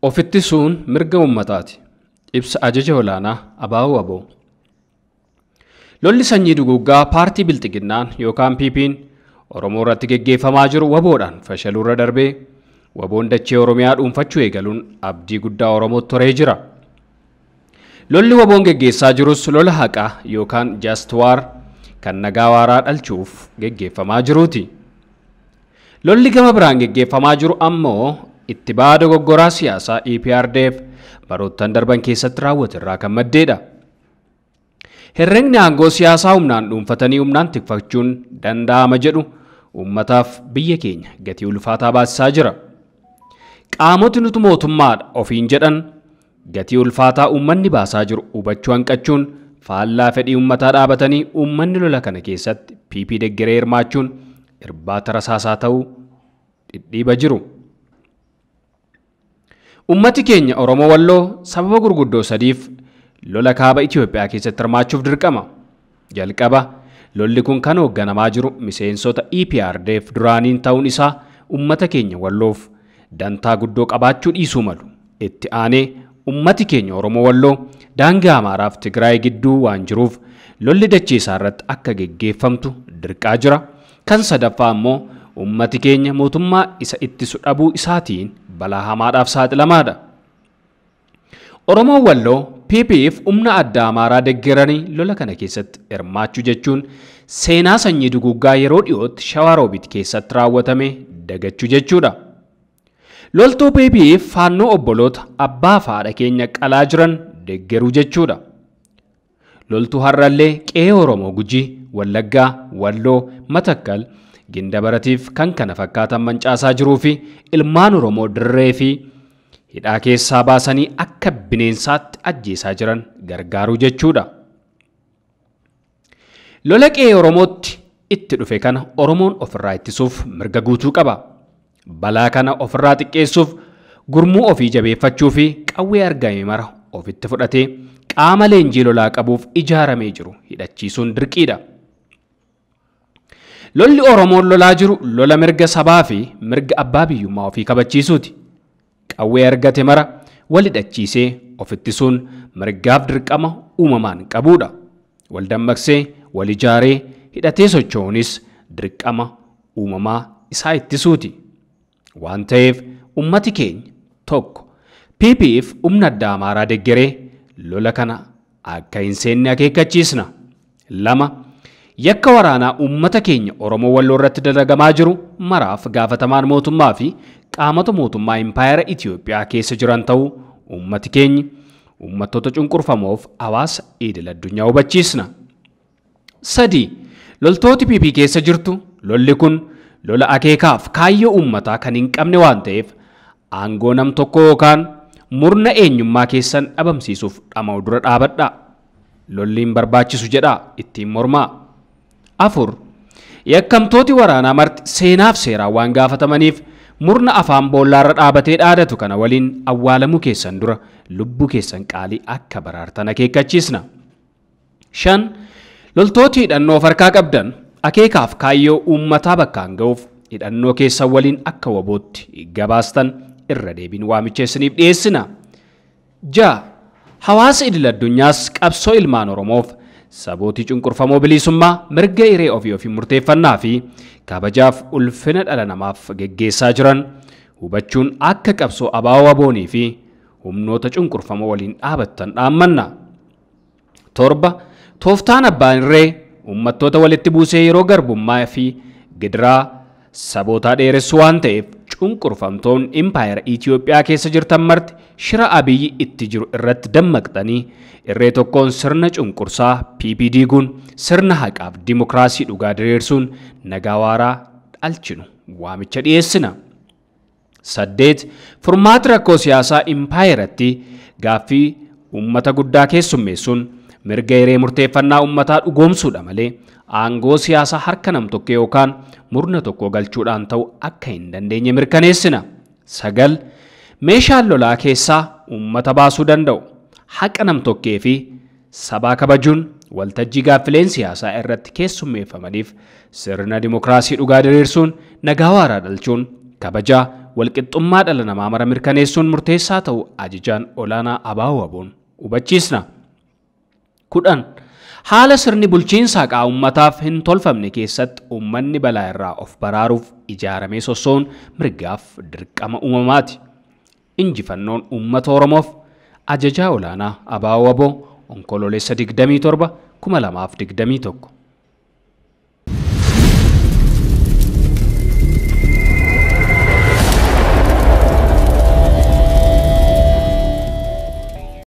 Ofittisuun mirga uummataati. Ibsa ajaja olaanaa Abaaboo Aboo. Lolli sanyii duguuggaa paartii Bilxiginnaan yookaan PP'n Oromoo irratti geggeeffamaa jiru waboodhaan fashaluurra darbee waboon dachee Oromiyaa dhuunfachuu eegaluun abdii guddaa Oromootti toree jira. Lolli waboon geggeessaa jirus lola haqaa yookaan just war kan nagaa waaraa dhalchuuf geggeeffamaa jiruuti. Lolli gama biraan geggeeffamaa jiru ammoo itti baada goggoraa siyaasaa EPRDF baroottan darban keessatti raawwate irraa kan maddeedha. Herregni aangoo siyaasaa humnaan dhuunfatanii humnaan tikfachuun danda'ama jedhu uummataaf biyya keenya gatii ulfaataa baasisaa jira. Qaamoti nuti mootummaadha ofiin jedhan gatii ulfaataa uummanni baasaa jiru hubachuu hanqachuun faallaa fedhii uummataa dhaabatanii uummanni lola kana keessatti PP deeggaree hirmaachuun irbaata rasaasaa ta'uu dhidhiiba jiru. Ummati keenya Oromoo Walloo sababa gurguddoo sadiif lola kaaba Itoophiyaa keessatti hirmaachuuf dirqama. Jalqaba lolli kun kan hoogganamaa jiru miseensota EPRDF duraaniin ta'uun isaa ummata keenya Walloof dantaa guddoo qabaachuu dhiisuu malu. Itti aanee ummati keenya Oromoo Walloo daangaa Amaaraaf Tigraay gidduu waan jiruuf lolli dachee isaa irratti akka geggeeffamtu dirqaa jira. Kan sadaffaa ammoo ummati keenya mootummaa isa ittisu dhabuu isaatiin balaa hamaadhaaf saaxilamaadha. Oromoo Walloo PP'f humna addaa Amaaraa deeggaranii lola kana keessatti hirmaachuu jechuun seenaa sanyii duguuggaa yeroo dhiyootti Shawaroobit keessatti raawwatame dagachuu jechuudha. Loltuu PP'f faannoo obboloota abbaa fi haadha keenya qalaa jiran deeggaruu jechuudha. Loltuu har'allee qe'ee Oromoo Gujii, Wallaggaa, Walloo, Matakkal, Gindabaratiif kan kana fakkaatan mancaasaa jiruu fi ilmaan Oromoo dirree fi hidhaa keessaa baasanii akka bineensaatti ajjeesaa jiran gargaaruu jechuudha. Lola qe'ee Oromootti itti dhufe kana Oromoon ofirraa ittisuuf mirga guutuu qaba. Balaa kana ofirraa xiqqeessuuf gurmuu ofii jabeeffachuu fi qawwee argame mara ofitti fudhatee qaama leenjii lolaa qabuuf ijaaramee jiru hidhachiisuun dirqiidha. Lolli Oromoon lolaa jiru lola mirga sabaa fi mirga abbaa biyyummaa ofii kabachiisuuti. Qawwee argate mara wal hidhachiisee ofittisuun mirgaaf dirqama uumamaan qabuudha. Wal dammaqsee wal ijaaree hidhatee socho'uunis dirqama uumamaa isaa ittisuuti. Waan ta'eef ummati keenya tokko PP'f humna addaa Amaaraa deeggaree lola kana akka hin seenne akeekkachiisna. Lama yakka waraanaa ummata keenya Oromoo Walloo irratti dalagamaa jiru maraaf gaafatamaan mootummaa fi qaamota mootummaa Impaayera Itoophiyaa keessa jiran ta'uu ummati keenya ummattoota cunqurfamoof hawaasa idil addunyaa hubachiisna. Sadi loltooti PP keessa jirtu lolli kun lola akeekaaf kaayyoo ummataa kan hin qabne waan ta'eef aangoo nam tokko yookaan murna eenyummaa keessan dhabamsiisuuf dhama'u dura dhaabadha. Lolli hin barbaachisu jedhaa ittiin mormaa. Afur yakkamtooti waraanaa marti seenaaf seeraan waan gaafatamaniif murna afaan boollaarra dhaabatee dhaadatu kana waliin awwaalamuu keessan dura lubbuu keessan qaalii akka baraartan akeekkachiisna. Shan loltooti hidhannoo of harkaa qabdan akeekaaf kaayyoo uummataa bakkaan ga'uuf hidhannoo keessan waliin akka wabootti gabaastan irra deebiin waamicha isiniif dhiyeessina. Ja'a hawaasa idil addunyaas qabsoo ilmaan Oromoof sabootii cunqurfamoo bilisummaa mirga hiree ofii murteeffannaa fi kabajaaf ulfina dhala namaaf geggeessaa jiran hubachuun akka qabsoo Abaaboo Aboonii fi humnoota cunqurfamoo waliin dhaabattan dhaammanna. Torba tooftaan abbaan irree uummattoota walitti buusee yeroo garbummaa fi gidiraa sabootaa dheeressu waan ta'eef cunqurfamtoon Impaayera Itoophiyaa keessa jirtan marti shira Abiyyi itti jiru irratti dammaqxanii irree tokkoon sirna cunqursaa PPD gun sirna haqaaf dimokiraasii dhugaa diriirsuun nagaa waaraa dhalchinu waamicha dhiyeessina. Saddeet furmaati rakkoo siyaasaa Impaayeratti gaaffii uummata guddaa keessummeessuun mirga hiree murteeffannaa uummataa dhugoomsuudha malee aangoo siyaasaa harka nam tokko yookaan murna tokko galchuudhaan ta'u akka hin dandeenye mirkaneessina. Sagal meeshaan lolaa keessaa uummata baasuu danda'u haqa nam tokkee fi sabaa kabajuun waltajjii gaaffileen siyaasaa irratti keessummeeffamaniif sirna dimokiraasii dhugaa diriirsuun nagaa waaraa dhalchuun kabajaa walqixxummaa dhala namaa mara mirkaneessuun murteessaa ta'uu ajajaan olaanaa ABO WBO'n hubachiisna. 10. Haala sirni bulchiinsaa qaa ummataaf hin tolfamne keessatti ummanni balaa irraa of baraaruuf ijaaramee sossoon mirgaaf dirqama uumamaati. Injifannoon uummata Oromoof ajajaa olaanaa ABO WBO onkololeessa 27 2021.